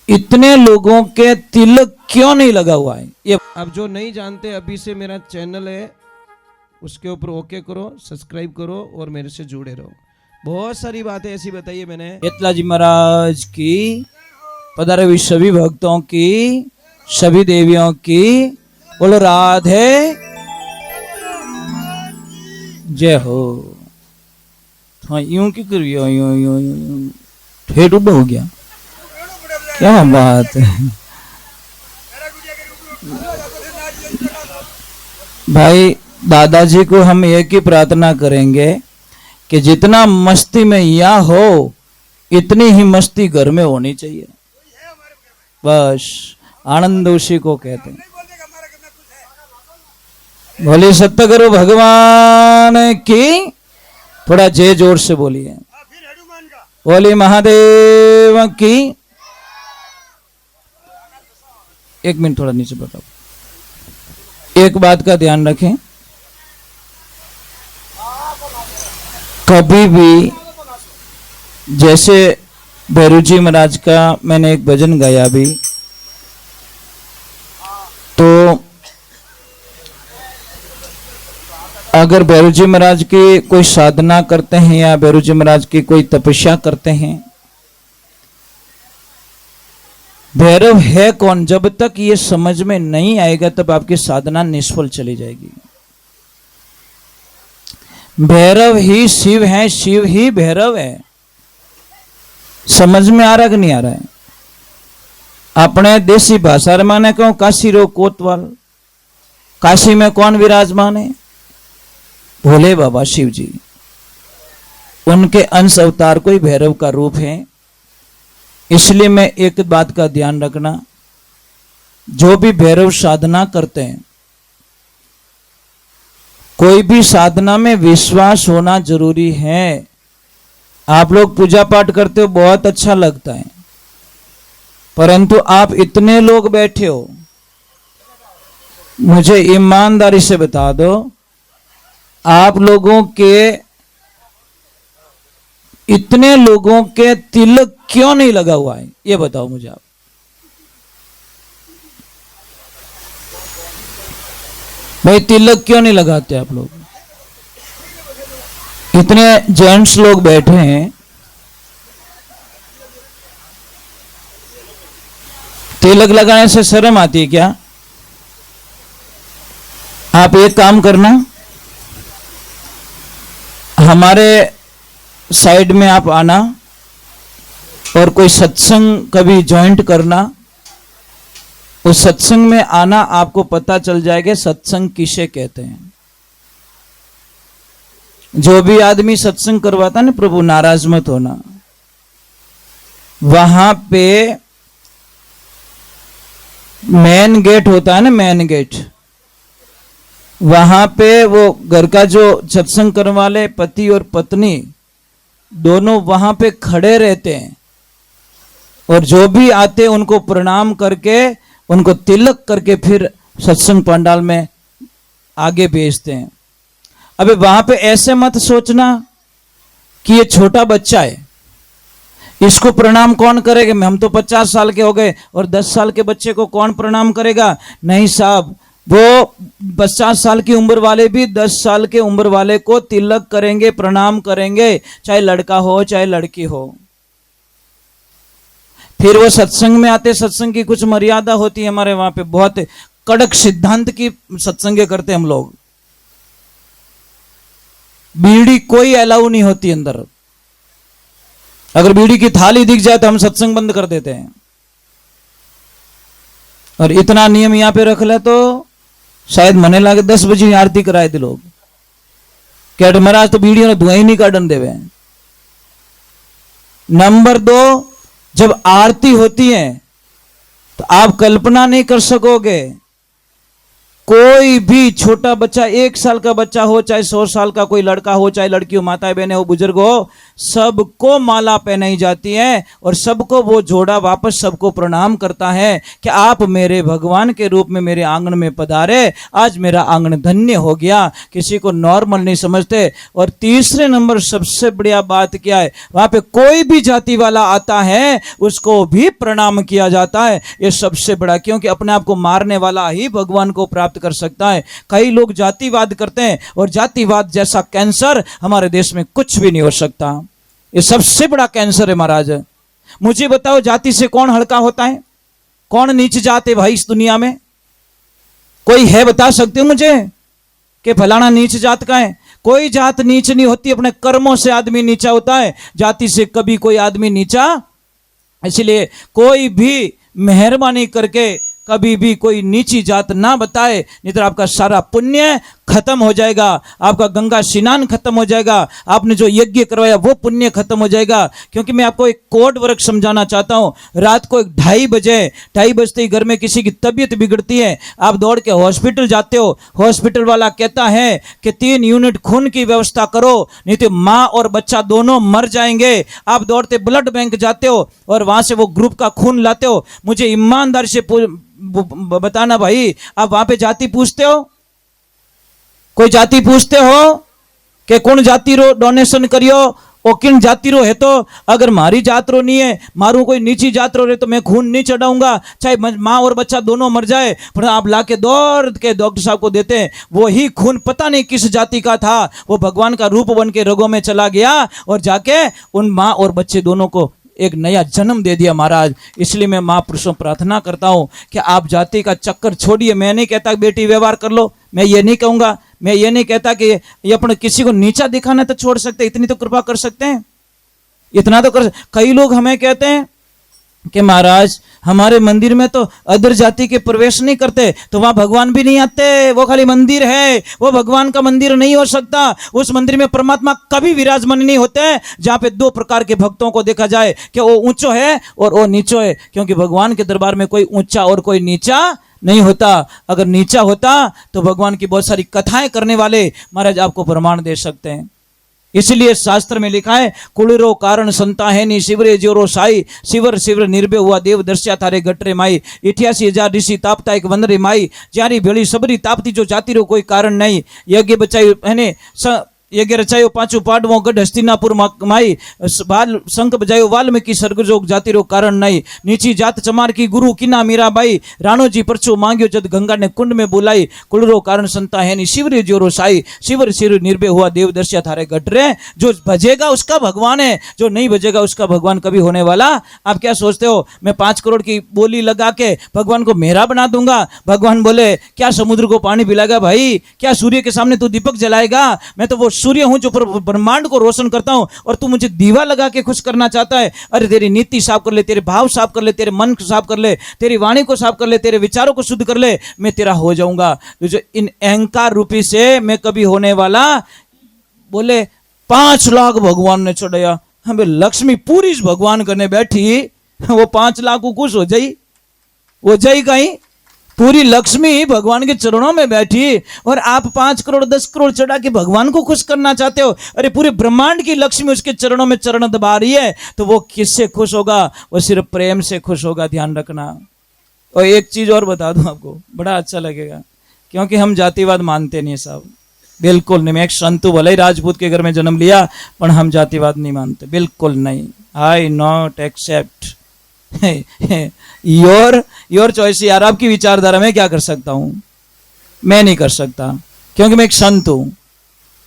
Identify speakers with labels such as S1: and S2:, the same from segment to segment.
S1: इतने लोगों के तिलक क्यों नहीं लगा हुआ है? ये
S2: अब जो नहीं जानते, अभी से मेरा चैनल है उसके ऊपर ओके करो, सब्सक्राइब करो और मेरे से जुड़े रहो। बहुत सारी बातें ऐसी बताई है मैंने।
S1: एतलाजी महाराज की, पधारे हुए सभी भक्तों की, सभी देवियों की बोलो राधे जय हो। हाँ यूं क्यों कर यूं यूं यूं यूं ठेठ उड़ा हो गया, क्या बात है भाई। दादाजी को हम एक ही प्रार्थना करेंगे कि जितना मस्ती में यहाँ हो इतनी ही मस्ती घर में होनी चाहिए। बस आनंद उसी को कहते हैं। बोले सत्यगुरु भगवान की, थोड़ा जय जोर से बोलिए। बोले महादेव की। एक मिनट थोड़ा नीचे बताओ। एक बात का ध्यान रखें, कभी भी जैसे भैरू जी महाराज का मैंने एक भजन गाया भी, तो अगर भैरू जी महाराज की कोई साधना करते हैं या भैरू जी महाराज की कोई तपस्या करते हैं, भैरव है कौन जब तक ये समझ में नहीं आएगा तब आपकी साधना निष्फल चली जाएगी। भैरव ही शिव है, शिव ही भैरव है। समझ में आ रहा कि नहीं आ रहा है? अपने देसी भाषा माने क्यों काशी रो कोतवाल, काशी में कौन विराजमान है? भोले बाबा शिव जी। उनके अंश अवतार कोई भैरव का रूप है। इसलिए मैं एक बात का ध्यान रखना, जो भी भैरव साधना करते हैं, कोई भी साधना में विश्वास होना जरूरी है। आप लोग पूजा पाठ करते हो, बहुत अच्छा लगता है, परंतु आप इतने लोग बैठे हो, मुझे ईमानदारी से बता दो, आप लोगों के इतने लोगों के तिलक क्यों नहीं लगा हुआ है? ये बताओ मुझे आप। भाई तिलक क्यों नहीं लगाते आप लोग? इतने जेंट्स लोग बैठे हैं, तिलक लगाने से शर्म आती है क्या? आप एक काम करना, हमारे साइड में आप आना और कोई सत्संग कभी ज्वाइंट करना। उस सत्संग में आना, आपको पता चल जाएगा सत्संग किसे कहते हैं। जो भी आदमी सत्संग करवाता ना, प्रभु नाराज मत होना, वहां पे मेन गेट होता है ना, मेन गेट, वहां पे वो घर का जो सत्संग करने वाले पति और पत्नी दोनों वहां पे खड़े रहते हैं और जो भी आते उनको प्रणाम करके, उनको तिलक करके फिर सत्संग पंडाल में आगे भेजते हैं। अबे वहां पे ऐसे मत सोचना कि ये छोटा बच्चा है, इसको प्रणाम कौन करेगा? हम तो 50 साल के हो गए और 10 साल के बच्चे को कौन प्रणाम करेगा? नहीं साहब, वो 50 साल की उम्र वाले भी 10 साल के उम्र वाले को तिलक करेंगे, प्रणाम करेंगे, चाहे लड़का हो चाहे लड़की हो। फिर वो सत्संग में आते, सत्संग की कुछ मर्यादा होती है हमारे वहां पे, बहुत कड़क सिद्धांत की सत्संग करते हम लोग। बीड़ी कोई अलाउ नहीं होती अंदर। अगर बीड़ी की थाली दिख जाए तो हम सत्संग बंद कर देते हैं। और इतना नियम यहां पे रख ले तो शायद मने लगे 10 बजे आरती कराए थे लोग, क्या महाराज तो बीड़ी धुआं ही नहीं काटन देवे। नंबर 2, जब आरती होती है तो आप कल्पना नहीं कर सकोगे कोई भी छोटा बच्चा, 1 साल का बच्चा हो, चाहे 100 साल का कोई लड़का हो, चाहे लड़की हो, माताएं बहनें हो, बुजुर्ग हो, सबको माला पहनाई जाती है और सबको वो जोड़ा वापस सबको प्रणाम करता है कि आप मेरे भगवान के रूप में मेरे आंगन में पधारे, आज मेरा आंगन धन्य हो गया। किसी को नॉर्मल नहीं समझते। और तीसरे नंबर सबसे बढ़िया बात क्या है, वहां पे कोई भी जाति वाला आता है उसको भी प्रणाम किया जाता है। ये सबसे बड़ा, क्योंकि अपने आप को मारने वाला ही भगवान को प्राप्त कर सकता है। कई लोग जातिवाद करते हैं और जातिवाद जैसा कैंसर हमारे देश में कुछ भी नहीं हो सकता। ये सबसे बड़ा कैंसर है महाराज। मुझे बताओ, जाति से कौन हल्का होता है, कौन नीच जात है भाई इस दुनिया में? कोई है, बता सकते हो मुझे कि फलाना नीच जात का है? कोई जात नीच नहीं होती, अपने कर्मों से आदमी नीचा होता है, जाति से कभी कोई आदमी नीचा। इसलिए कोई भी मेहरबानी करके कभी भी कोई नीची जात ना बताए, नहीं तो आपका सारा पुण्य खत्म हो जाएगा, आपका गंगा स्नान खत्म हो जाएगा, आपने जो यज्ञ करवाया वो पुण्य खत्म हो जाएगा। क्योंकि मैं आपको एक कोड वर्क समझाना चाहता हूं। रात को 2:30 बजते ही घर में किसी की तबीयत बिगड़ती है, आप दौड़ के हॉस्पिटल जाते हो, हॉस्पिटल वाला कहता है कि 3 यूनिट खून की व्यवस्था करो, नहीं तो माँ और बच्चा दोनों मर जाएंगे। आप दौड़ते ब्लड बैंक जाते हो और वहां से वो ग्रुप का खून लाते हो। मुझे ईमानदारी से बताना भाई, आप वहां पे जाति पूछते हो? कोई जाति पूछते हो कि कौन जाति रो डोनेशन करियो और किन जाति रो है? तो अगर मारी जात रो नहीं है, मारू कोई नीची जात रो रहे तो मैं खून नहीं चढ़ाऊंगा, चाहे माँ और बच्चा दोनों मर जाए। पर आप लाके दौड़ के डॉक्टर साहब को देते हैं, वो ही खून पता नहीं किस जाति का था, वो भगवान का रूप बन के रगों में चला गया और जाके उन माँ और बच्चे दोनों को एक नया जन्म दे दिया महाराज। इसलिए मैं महापुरुषों प्रार्थना करता हूं कि आप जाति का चक्कर छोड़िए। मैं नहीं कहता बेटी व्यवहार कर लो, मैं ये नहीं कहूंगा, मैं ये नहीं कहता कि ये अपने किसी को नीचा दिखाना तो छोड़ सकते, इतनी तो कृपा कर सकते हैं, इतना तो कर। कई लोग हमें कहते हैं कि महाराज हमारे मंदिर में तो अदर जाति के प्रवेश नहीं करते, तो वहां भगवान भी नहीं आते, वो खाली मंदिर है, वो भगवान का मंदिर नहीं हो सकता। उस मंदिर में परमात्मा कभी विराजमान नहीं होते जहां पे 2 प्रकार के भक्तों को देखा जाए कि वो ऊंचो है और वो नीचो है। क्योंकि भगवान के दरबार में कोई ऊंचा और कोई नीचा नहीं होता। अगर नीचा होता तो भगवान की बहुत सारी कथाएं करने वाले महाराज आपको प्रमाण दे सकते हैं। इसलिए शास्त्र में लिखा है, कुളിरो कारण संता है नी शिवरे जोरो साई, शिवर शिवर निर्भय हुआ देव दर्श्या थारे गटरे माई, 88,000 ऋषि तापता एक वंदरे माई, ज्यारी भेड़ी सबरी तापती जो जाति रो कोई कारण नहीं, यज्ञ बचाई है यज्ञ रचायो 5 पांडवों गढ़ हस्तिनापुर माई, बाल शंख बजायो वाल्मीकि स्वर्गजोग जाति रो कारण नहीं, नीची जात चमार की गुरु किना मीराबाई, राणो जी परचो मांग्यो जद गंगा ने कुंड में बुलाई, कुळरो कारण संता है नी शिवरे जोरो साई, शिवर शिव निर्भय हुआ देव दर्श्या थारे गटरे। जो भजेगा उसका भगवान है, जो नहीं भजेगा उसका भगवान कभी होने वाला। आप क्या सोचते हो मैं 5 करोड़ की बोली लगा के भगवान को मेरा बना दूंगा? भगवान बोले क्या समुद्र को पानी पिलाएगा भाई? क्या सूर्य के सामने तू दीपक जलाएगा? मैं तो वो सूर्य हूं जो ब्रह्मांड को रोशन करता हूं, और तू मुझे दीवा लगा के खुश करना चाहता है? अरे तेरी नीति साफ कर ले, तेरे भाव साफ कर ले, तेरे मन को साफ कर ले, तेरी वाणी को साफ कर ले, तेरे विचारों को शुद्ध कर ले, मैं तेरा हो जाऊंगा। जो इन अहंकार रूपी से मैं कभी होने वाला। बोले 5 लाख भगवान ने चढ़ाया, हमें लक्ष्मी पूरी भगवान करने बैठी, वो 5 लाख को खुश हो जाई? वो जाई कहीं? पूरी लक्ष्मी भगवान के चरणों में बैठी और आप 5 करोड़ 10 करोड़ चढ़ा के भगवान को खुश करना चाहते हो? अरे पूरे ब्रह्मांड की लक्ष्मी उसके चरणों में चरण दबा रही है, तो वो किससे खुश होगा? वो सिर्फ प्रेम से खुश होगा, ध्यान रखना। और एक चीज और बता दूं आपको, बड़ा अच्छा लगेगा, क्योंकि हम जातिवाद मानते नहीं साहब, बिल्कुल नहीं। मैं एक संतु भले ही राजपूत के घर में जन्म लिया, पर हम जातिवाद नहीं मानते, बिल्कुल नहीं। आई नॉट एक्सेप्ट योर चॉइस। यार आपकी विचारधारा में क्या कर सकता हूं? मैं नहीं कर सकता, क्योंकि मैं एक संत हूं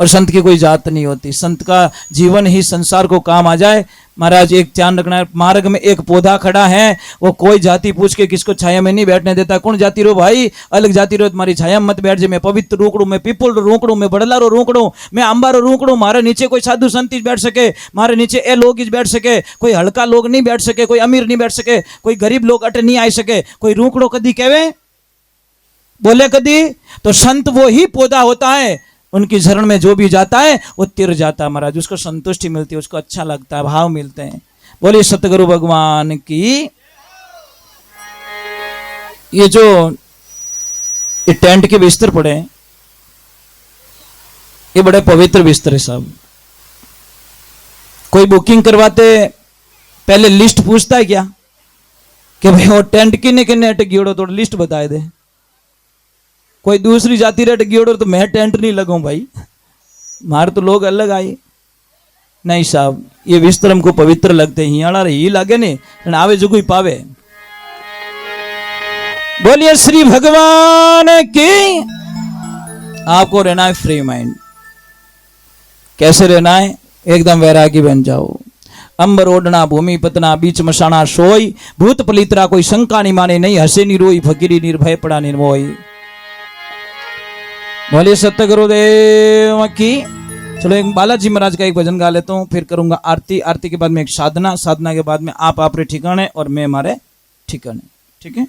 S1: और संत की कोई जात नहीं होती। संत का जीवन ही संसार को काम आ जाए। महाराज एक ध्यान रखना है, मार्ग में एक पौधा खड़ा है, वो कोई जाति पूछ के किसको छाया में नहीं बैठने देता। कौन जाति रो भाई? अलग जाति रो, तुम्हारी छाया मत बैठ जाए। मैं पवित्र रूकड़ू, मैं पीपल रूकड़ू, मैं बड़ला रो रूकड़ू, मैं अंबा रो रूकड़ू। मारे नीचे कोई साधु संत बैठ सके, मारे नीचे ए लोग बैठ सके, कोई हल्का लोग नहीं बैठ सके, कोई अमीर नहीं बैठ सके, कोई गरीब लोग अटे नहीं आ सके। कोई रूकड़ो कदी कहवे? बोले कदी? तो संत वो ही पौधा होता है, उनकी शरण में जो भी जाता है वो तिर जाता है महाराज, उसको संतुष्टि मिलती है, उसको अच्छा लगता है, भाव मिलते हैं। बोलिए सतगुरु भगवान की। ये जो ये टेंट के बिस्तर पड़े हैं, ये बड़े पवित्र बिस्तर है साहब। कोई बुकिंग करवाते पहले लिस्ट पूछता है क्या कि भाई वो टेंट किन्ने किन्ने अटक गियोड़ो तो लिस्ट बताए दे। कोई दूसरी जाति रे अटक गियोड़ो तो मैं टेंट नहीं लगाऊं भाई, मार तो लोग अलग आए। नहीं साहब, ये बिस्तर हमको पवित्र लगते हैं, हियाड़ा ही लागे नहीं आवे जो कोई पावे। बोलिए श्री भगवान की। आपको रहना है फ्री माइंड। कैसे रहना है? एकदम वैरागी बन जाओ। अंबर ओढ़ना भूमि पतना बीच मशाना सोई, भूत पलित्रा कोई शंका नहीं माने, नहीं हंसे नहीं रोई, फकीरी निर्भय पड़ा निर्मोई। बोलिए सत्य गुरुदेव की। चलो एक बालाजी महाराज का एक भजन गा लेता हूँ, फिर करूंगा आरती। आरती के बाद में एक साधना, साधना के बाद में आप अपने ठिकाने और मैं हमारे ठिकाने। ठीक है।